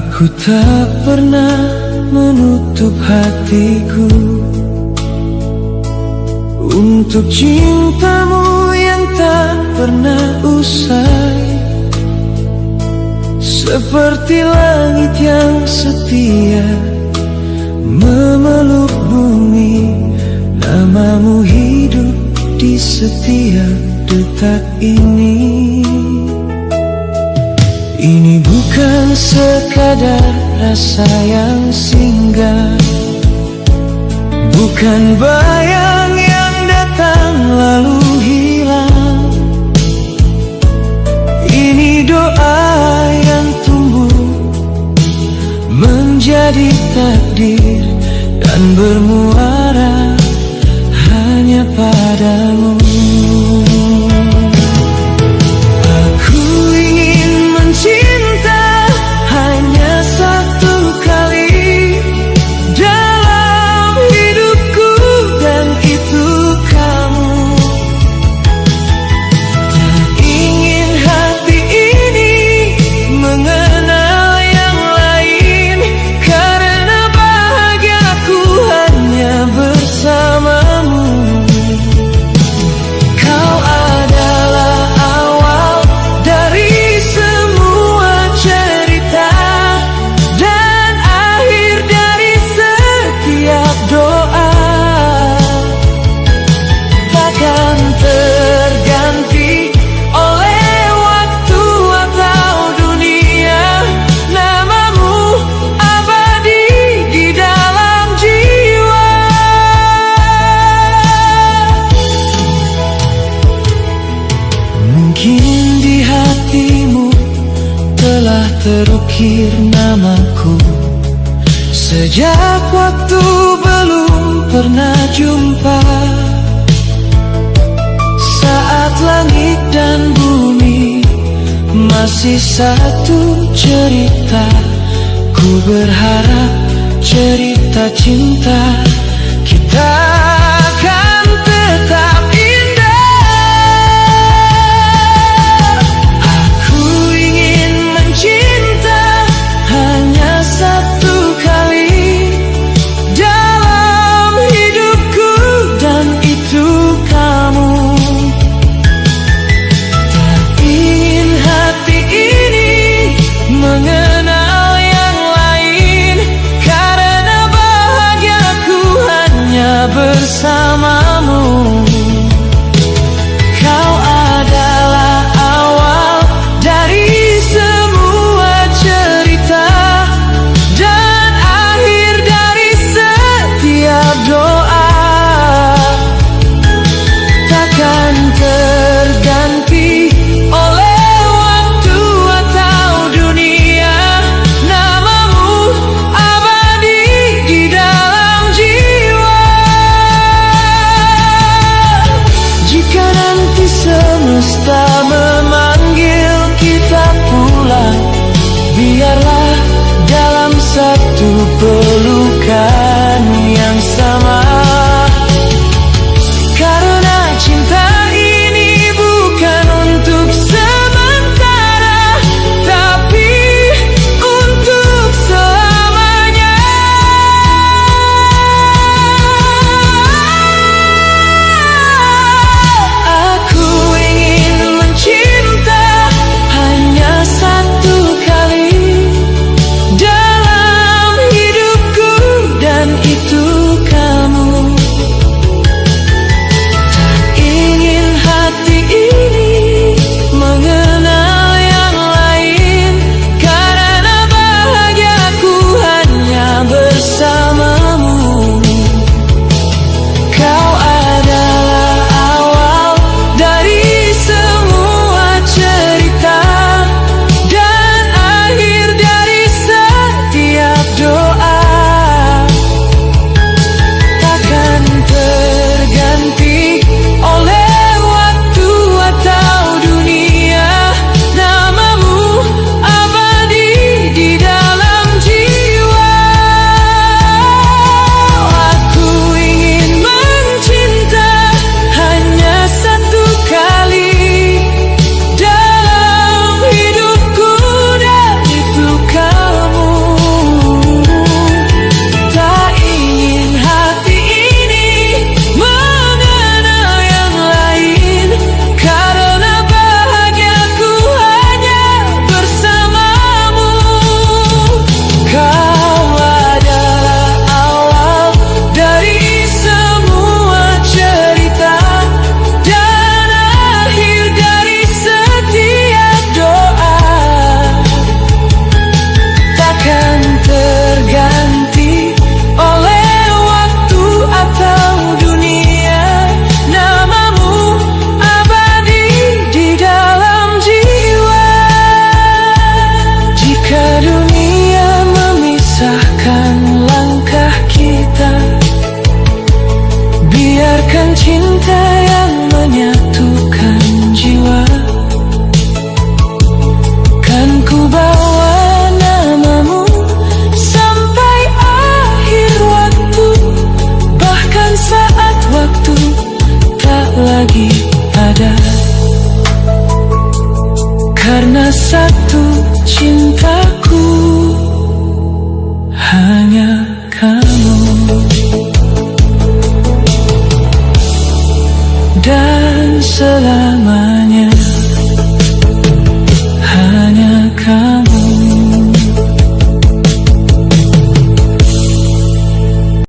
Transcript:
Aku tak pernah menutup hatiku untuk cintamu yang tak pernah usai. Seperti langit yang setia memeluk bumi, namamu hidup di setiap detak ini. Ini bukan sekadar rasa yang singgah, bukan bayang yang datang lalu hilang. Ini doa yang tumbuh menjadi takdir dan bermuara hanya padamu. Aku ingin mencinta hanya satu kali dalam hidupku, dan itu kamu. Tak ingin hati ini mengenal yang lain, karena bahagiaku hanya bersamamu. Kau adalah awal dari semua cerita dan akhir dari setiap doa. Takkan terganti oleh waktu atau dunia, namamu abadi di dalam jiwa. Mungkin di hatimu telah terukir namaku sejak waktu belum pernah jumpa. Saat langit dan bumi masih satu cerita, ku berharap cerita cinta kita akan tetap indah. Aku ingin mencinta hanya satu kali dalam hidupku, dan itu kamu. Tak ingin hati ini mengenal yang lain, karena bahagiaku hanya bersama.